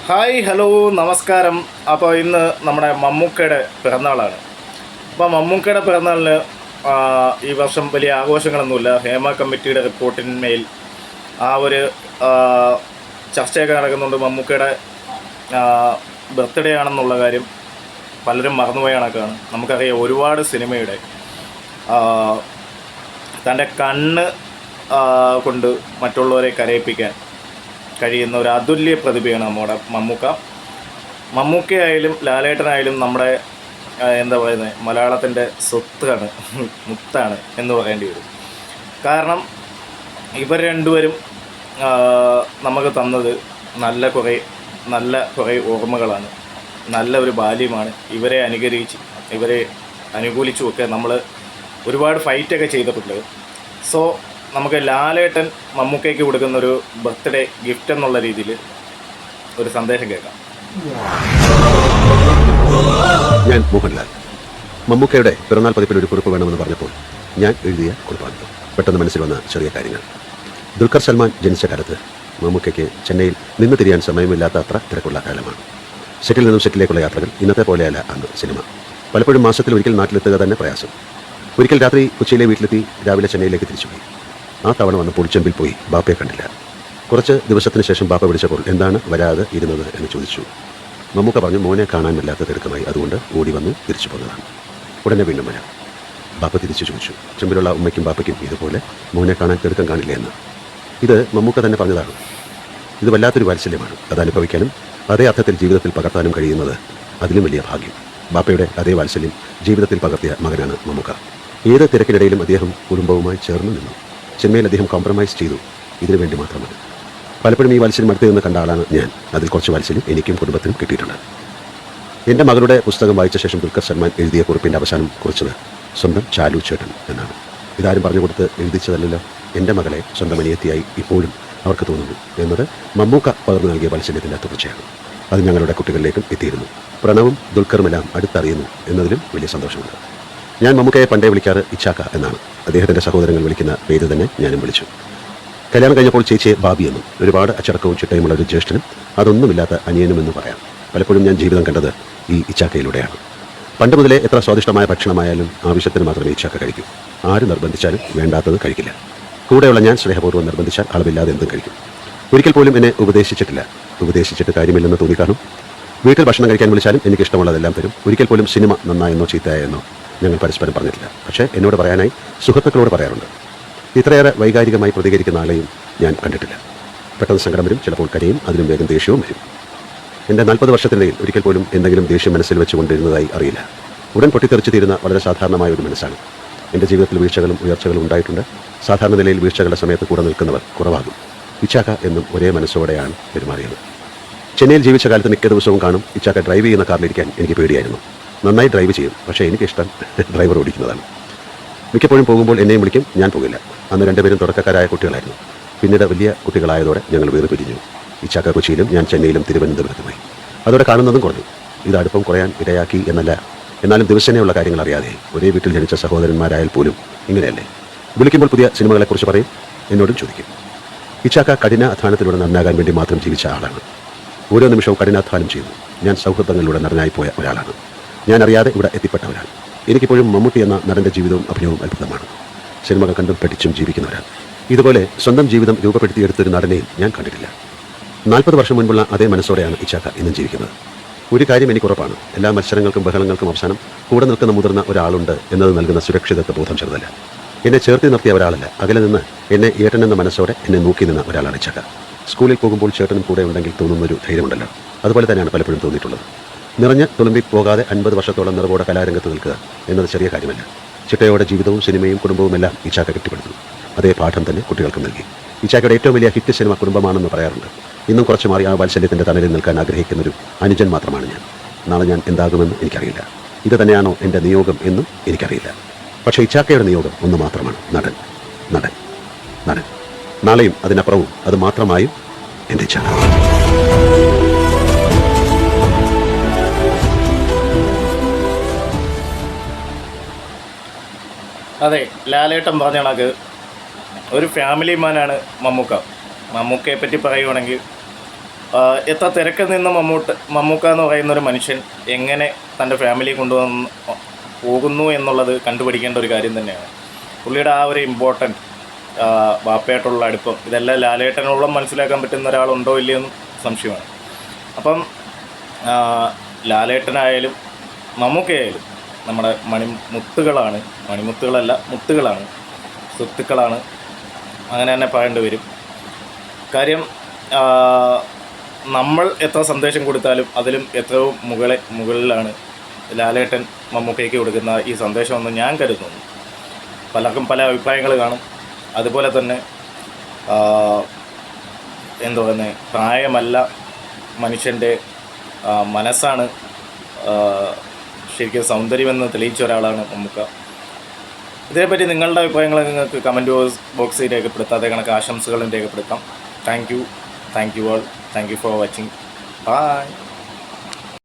Hi hello നമസ്കാരം. അപ്പോൾ ഇന്ന് നമ്മുടെ മമ്മൂക്കയുടെ പിറന്നാളാണ്. അപ്പോൾ മമ്മൂക്കയുടെ പിറന്നാളിന് ഈ വർഷം വലിയ ആഘോഷങ്ങളൊന്നുമില്ല. ഹേമ കമ്മിറ്റിയുടെ റിപ്പോർട്ടിന്മേൽ ആ ഒരു ചർച്ചയൊക്കെ നടക്കുന്നുണ്ട്. മമ്മൂക്കയുടെ ബർത്ത്ഡേ ആണെന്നുള്ള കാര്യം പലരും മറന്നുപോയ കണക്കാണ്. നമുക്കറിയാം, ഒരുപാട് സിനിമയുടെ തൻ്റെ കണ്ണ് കൊണ്ട് മറ്റുള്ളവരെ കരയിപ്പിക്കാൻ കഴിയുന്ന ഒരു അതുല്യ പ്രതിഭയാണ് നമ്മുടെ മമ്മൂക്കയായാലും ലാലേട്ടനായാലും നമ്മുടെ എന്താ പറയുന്നത്, മലയാളത്തിൻ്റെ സ്വത്താണ്, മുത്താണ് എന്ന് പറയേണ്ടി വരും. കാരണം ഇവർ രണ്ടുപേരും നമുക്ക് തന്നത് നല്ല കുറേ ഓർമ്മകളാണ്, നല്ല ഒരു ബാല്യമാണ്. ഇവരെ അനുകൂലിച്ചുമൊക്കെ നമ്മൾ ഒരുപാട് ഫൈറ്റൊക്കെ ചെയ്തിട്ടുണ്ട്. സോ നമുക്ക് ലാലേട്ടൻ മമ്മൂക്കയ്ക്ക് കൊടുക്കുന്നൊരു ബർത്ത്ഡേ ഗിഫ്റ്റ് എന്നുള്ള രീതിയിൽ ഒരു സന്ദേശം കേൾക്കാം. ഞാൻ മോഹൻലാൽ. മമ്മൂക്കയുടെ പിറന്നാൾ പതിപ്പിൽ ഒരു കുറിപ്പ് വേണമെന്ന് പറഞ്ഞപ്പോൾ ഞാൻ എഴുതിയ കുറിപ്പാണ്. പെട്ടെന്ന് മനസ്സിൽ വന്ന ചെറിയ കാര്യങ്ങൾ. ദുൽഖർ സൽമാൻ ജനിച്ച കാലത്ത് മമ്മൂക്കയ്ക്ക് ചെന്നൈയിൽ നിന്ന് തിരിയാൻ സമയമില്ലാത്ത അത്ര തിരക്കുള്ള കാലമാണ്. സെറ്റിൽ നിന്നും സെറ്റിലേക്കുള്ള യാത്രകൾ ഇന്നത്തെ പോലെയല്ല അന്ന് സിനിമ. പലപ്പോഴും മാസത്തിൽ ഒരിക്കൽ നാട്ടിലെത്തുക തന്നെ പ്രയാസം. ഒരിക്കൽ രാത്രി കൊച്ചിയിലെ വീട്ടിലെത്തി രാവിലെ ചെന്നൈയിലേക്ക് തിരിച്ചുപോയി. ആ തവണ വന്നപ്പോൾ ചെമ്പിൽ പോയി ബാപ്പയെ കണ്ടില്ല. കുറച്ച് ദിവസത്തിന് ശേഷം ബാപ്പ വിളിച്ചപ്പോൾ എന്താണ് വരാതെ ഇരുന്നത് എന്ന് ചോദിച്ചു. മമ്മൂക്ക പറഞ്ഞു, മോനെ കാണാൻ വല്ലാത്ത തിരക്കമായി, അതുകൊണ്ട് ഓടി വന്ന് തിരിച്ചു പോകുന്നതാണ്. ഉടനെ വീണ്ടും വരാം. ബാപ്പ തിരിച്ചു ചോദിച്ചു. ചെമ്പിലുള്ള ഉമ്മയ്ക്കും ബാപ്പയ്ക്കും ഇതുപോലെ മോനെ കാണാൻ തിടുക്കം കാണില്ല എന്ന്. ഇത് മമ്മൂക്ക തന്നെ പറഞ്ഞതാണ്. ഇത് വല്ലാത്തൊരു വാത്സല്യമാണ്. അത് അനുഭവിക്കാനും അതേ അർത്ഥത്തിൽ ജീവിതത്തിൽ പകർത്താനും കഴിയുന്നത് അതിലും വലിയ ഭാഗ്യം. ബാപ്പയുടെ അതേ വാത്സല്യം ജീവിതത്തിൽ പകർത്തിയ മകനാണ് മമ്മൂക്ക. ഏത് തിരക്കിനിടയിലും അദ്ദേഹം കുടുംബവുമായി ചേർന്ന് നിന്നു. സിനിമയിൽ അദ്ദേഹം കോംപ്രമൈസ് ചെയ്തു, ഇതിനു വേണ്ടി മാത്രമാണ്. പലപ്പോഴും ഈ വാത്സല്യം അടുത്ത് നിന്ന് കണ്ട ആളാണ് ഞാൻ. അതിൽ കുറച്ച് വാത്സല്യം എനിക്കും കുടുംബത്തിനും കിട്ടിയിട്ടുണ്ട്. എൻ്റെ മകളുടെ പുസ്തകം വായിച്ച ശേഷം ദുൽഖർ സൽമാൻ എഴുതിയ കുറിപ്പിൻ്റെ അവസാനം കുറിച്ചത് സ്വന്തം ചാലു ചേട്ടൻ എന്നാണ്. ഇതാരും പറഞ്ഞു കൊടുത്ത് എഴുതിച്ചതല്ലല്ലോ. എൻ്റെ മകളെ സ്വന്തം അനിയത്തിയായി ഇപ്പോഴും അവർക്ക് തോന്നുന്നു എന്നത് മമ്മൂക്ക പകർന്നു നൽകിയ വാത്സല്യത്തിൻ്റെ തുടർച്ചയാണ്. അത് ഞങ്ങളുടെ കുട്ടികളിലേക്കും എത്തിയിരുന്നു. പ്രണവും ദുൽഖറുമെല്ലാം അടുത്തറിയുന്നു എന്നതിലും വലിയ സന്തോഷമുണ്ട്. ഞാൻ മമ്മൂക്കയെ പണ്ടേ വിളിക്കാറ് ഇച്ചാക്ക എന്നാണ്. അദ്ദേഹത്തിൻ്റെ സഹോദരങ്ങൾ വിളിക്കുന്ന പേര് തന്നെ ഞാനും വിളിച്ചു. കല്യാണം കഴിഞ്ഞപ്പോൾ ചേച്ചിയെ ബാബി എന്നും, ഒരുപാട് അച്ചടക്കവും ചിട്ടയുമുള്ള ഒരു ജ്യേഷ്ഠനും അതൊന്നുമില്ലാത്ത അനിയനുമെന്ന് പറയാം. പലപ്പോഴും ഞാൻ ജീവിതം കണ്ടത് ഈ ഇച്ചാക്കയിലൂടെയാണ്. പണ്ട് മുതലേ എത്ര സ്വാദിഷ്ടമായ ഭക്ഷണമായാലും ആവശ്യത്തിന് മാത്രമേ ഇച്ചാക്ക കഴിക്കൂ. ആര് നിർബന്ധിച്ചാലും വേണ്ടാത്തത് കഴിക്കില്ല. കൂടെയുള്ള ഞാൻ സ്നേഹപൂർവ്വം നിർബന്ധിച്ചാൽ അളവില്ലാതെ എന്തും കഴിക്കും. ഒരിക്കൽ പോലും എന്നെ ഉപദേശിച്ചിട്ട് കാര്യമില്ലെന്ന് തോന്നിക്കാണും. വീട്ടിൽ ഭക്ഷണം കഴിക്കാൻ വിളിച്ചാലും എനിക്കിഷ്ടമുള്ളതെല്ലാം തരും. ഒരിക്കൽ പോലും സിനിമ നന്നായെന്നോ ചീത്തയായെന്നോ ഞങ്ങൾ പരസ്പരം പറഞ്ഞിട്ടില്ല. പക്ഷേ എന്നോട് പറയാനായി സുഹൃത്തുക്കളോട് പറയാറുണ്ട്. ഇത്രയേറെ വൈകാരികമായി പ്രതികരിക്കുന്ന ആളെയും ഞാൻ കണ്ടിട്ടില്ല. പെട്ടെന്ന് സങ്കടം വരും, ചിലപ്പോൾ കരയും, അതിനും വേഗം ദേഷ്യവും വരും. എൻ്റെ 40 വർഷത്തിനിടയിൽ ഒരിക്കൽ പോലും എന്തെങ്കിലും ദേഷ്യം മനസ്സിൽ വെച്ചുകൊണ്ടിരുന്നതായി അറിയില്ല. ഉടൻ പൊട്ടിത്തെറിച്ചു തീരുന്ന വളരെ സാധാരണമായ ഒരു മനസ്സാണ്. എൻ്റെ ജീവിതത്തിൽ വീഴ്ചകളും ഉയർച്ചകളും ഉണ്ടായിട്ടുണ്ട്. സാധാരണ നിലയിൽ വീഴ്ചകളുടെ സമയത്ത് കൂടെ നിൽക്കുന്നവർ കുറവാകും. ഇച്ചാക്ക എന്നും ഒരേ മനസ്സോടെയാണ് പെരുമാറിയത്. ചെന്നൈയിൽ ജീവിച്ച കാലത്ത് മിക്ക ദിവസവും കാണും ഇച്ചാക്ക ഡ്രൈവ് ചെയ്യുന്ന കാറിലിരിക്കാൻ എനിക്ക് പേടിയായിരുന്നു. നന്നായി ഡ്രൈവ് ചെയ്യും, പക്ഷേ എനിക്കിഷ്ടം ഡ്രൈവർ ഓടിക്കുന്നതാണ്. മിക്കപ്പോഴും പോകുമ്പോൾ എന്നെയും വിളിക്കും, ഞാൻ പോകില്ല. അന്ന് രണ്ടുപേരും തുടക്കക്കാരായ കുട്ടികളായിരുന്നു. പിന്നീട് വലിയ കുട്ടികളായതോടെ ഞങ്ങൾ വേർപിരിഞ്ഞു. ഇച്ചാക്ക കൊച്ചിയിലും ഞാൻ ചെന്നൈയിലും തിരുവനന്തപുരത്തുമായി. അതോടെ കാണുന്നതും കുറഞ്ഞു. ഇത് അടുപ്പം കുറയാൻ ഇടയാക്കി എന്നല്ല, എന്നാലും ദിവസേനയുള്ള കാര്യങ്ങൾ അറിയാതെ ഒരേ വീട്ടിൽ ജനിച്ച സഹോദരന്മാരായാൽ പോലും ഇങ്ങനെയല്ലേ. വിളിക്കുമ്പോൾ പുതിയ സിനിമകളെക്കുറിച്ച് പറയും, എന്നോടും ചോദിക്കും. ഇച്ചാക്ക കഠിന അധ്വാനത്തിലൂടെ നന്നാകാൻ വേണ്ടി മാത്രം ജീവിച്ച ആളാണ്. ഓരോ നിമിഷവും കഠിനാധ്വാനം ചെയ്യുന്നു. ഞാൻ സൗഹൃദങ്ങളിലൂടെ നടനായി പോയ ഒരാളാണ്. ഞാൻ അറിയാതെ ഇവിടെ എത്തിപ്പെട്ടവരാണ്. എനിക്കിപ്പോഴും മമ്മൂട്ടി എന്ന നടൻ്റെ ജീവിതവും അഭിനയവും അത്ഭുതമാണ്. സിനിമകൾ കണ്ടും പഠിച്ചും ജീവിക്കുന്നവരാണ്. ഇതുപോലെ സ്വന്തം ജീവിതം രൂപപ്പെടുത്തിയെടുത്തൊരു നടനെയും ഞാൻ കണ്ടിട്ടില്ല. 40 വർഷം മുൻപുള്ള അതേ മനസ്സോടെയാണ് ഇച്ചാക്ക ഇന്നും ജീവിക്കുന്നത്. ഒരു കാര്യം എനിക്ക് ഉറപ്പാണ്, എല്ലാ മത്സരങ്ങൾക്കും ബഹളങ്ങൾക്കും അവസാനം കൂടെ നിൽക്കുന്ന മുതിർന്ന ഒരാളുണ്ട് എന്നത് നൽകുന്ന സുരക്ഷിതത്വ ബോധം ചെറുതല്ല. എന്നെ ചേർത്തി നിർത്തിയ ഒരാളല്ല, അകലെ നിന്ന് എന്നെ ഏട്ടനെന്ന മനസ്സോടെ എന്നെ നോക്കി നിന്ന ഒരാളാണ് ഇച്ചാക്ക. സ്കൂളിൽ പോകുമ്പോൾ ചേട്ടനും കൂടെ ഉണ്ടെങ്കിൽ തോന്നുന്നൊരു ധൈര്യമുണ്ടല്ലോ, അതുപോലെ തന്നെയാണ് പലപ്പോഴും തോന്നിയിട്ടുള്ളത്. നിറഞ്ഞ് തുളുമ്പി പോകാതെ 50 വർഷത്തോളം നിറവോടെ കലാരംഗത്ത് നിൽക്കുക എന്നത് ചെറിയ കാര്യമല്ല. ചിട്ടയോടെ ജീവിതവും സിനിമയും കുടുംബവുമെല്ലാം ഇച്ചാക്ക കെട്ടിപ്പടുത്തു. അതേ പാഠം തന്നെ കുട്ടികൾക്കും നൽകി. ഇച്ചാക്കയുടെ ഏറ്റവും വലിയ ഹിറ്റ് സിനിമ കുടുംബമാണെന്ന് പറയാറുണ്ട്. ഇന്നും കുറച്ച് മാറി ആ വാത്സല്യത്തിൻ്റെ തണലിൽ നിൽക്കാൻ ആഗ്രഹിക്കുന്നൊരു അനുജൻ മാത്രമാണ് ഞാൻ. നാളെ ഞാൻ എന്താകുമെന്ന് എനിക്കറിയില്ല. ഇത് തന്നെയാണോ എൻ്റെ നിയോഗം എന്നും എനിക്കറിയില്ല. പക്ഷേ ഇച്ചാക്കയുടെ നിയോഗം ഒന്ന് മാത്രമാണ്, നടൻ നടൻ നടൻ. നാളെയും അതിനപ്പുറവും അത് മാത്രമായും എൻ്റെ ഇച്ഛ. അതെ, ലാലേട്ടൻ പറഞ്ഞ കണക്ക് ഒരു ഫാമിലി മാനാണ് മമ്മൂക്കയെ പറ്റി പറയുവാണെങ്കിൽ എത്ര തിരക്കിൽ നിന്ന് മമ്മൂക്ക എന്ന് പറയുന്ന ഒരു മനുഷ്യൻ എങ്ങനെ തൻ്റെ ഫാമിലി കൊണ്ടുവന്ന് പോകുന്നു എന്നുള്ളത് കണ്ടുപിടിക്കേണ്ട ഒരു കാര്യം തന്നെയാണ്. പുള്ളിയുടെ ആ ഒരു ഇമ്പോർട്ടൻറ്റ് ബാപ്പയായിട്ടുള്ള അടുപ്പം ഇതെല്ലാം ലാലേട്ടനോളം മനസ്സിലാക്കാൻ പറ്റുന്ന ഒരാളുണ്ടോ ഇല്ലയെന്നും സംശയമാണ്. അപ്പം ലാലേട്ടനായാലും മമ്മൂക്കയായാലും നമ്മുടെ മണിമുത്തുകളാണ്, മണിമുത്തുകളല്ല മുത്തുകളാണ്, സ്വത്തുക്കളാണ്, അങ്ങനെ തന്നെ പറയേണ്ടി വരും. കാര്യം നമ്മൾ എത്ര സന്ദേശം കൊടുത്താലും അതിലും എത്രയോ മുകളിലാണ് ലാലേട്ടൻ മമ്മൂക്കയ്ക്ക് കൊടുക്കുന്ന ഈ സന്ദേശമെന്ന് ഞാൻ കരുതുന്നു. പലർക്കും പല അഭിപ്രായങ്ങൾ കാണും. അതുപോലെ തന്നെ എന്താ പറയുന്നത്, പ്രായമല്ല മനുഷ്യൻ്റെ മനസ്സാണ് ശരിക്കും സൗന്ദര്യമെന്ന് തെളിയിച്ച ഒരാളാണ് മമ്മൂക്ക. ഇതിനെപ്പറ്റി നിങ്ങളുടെ അഭിപ്രായങ്ങൾ നിങ്ങൾക്ക് കമൻറ്റ് ബോക്സിൽ രേഖപ്പെടുത്താം. അതേ കണക്ക് ആശംസകളും രേഖപ്പെടുത്താം. Thank you all. Thank you for watching. By.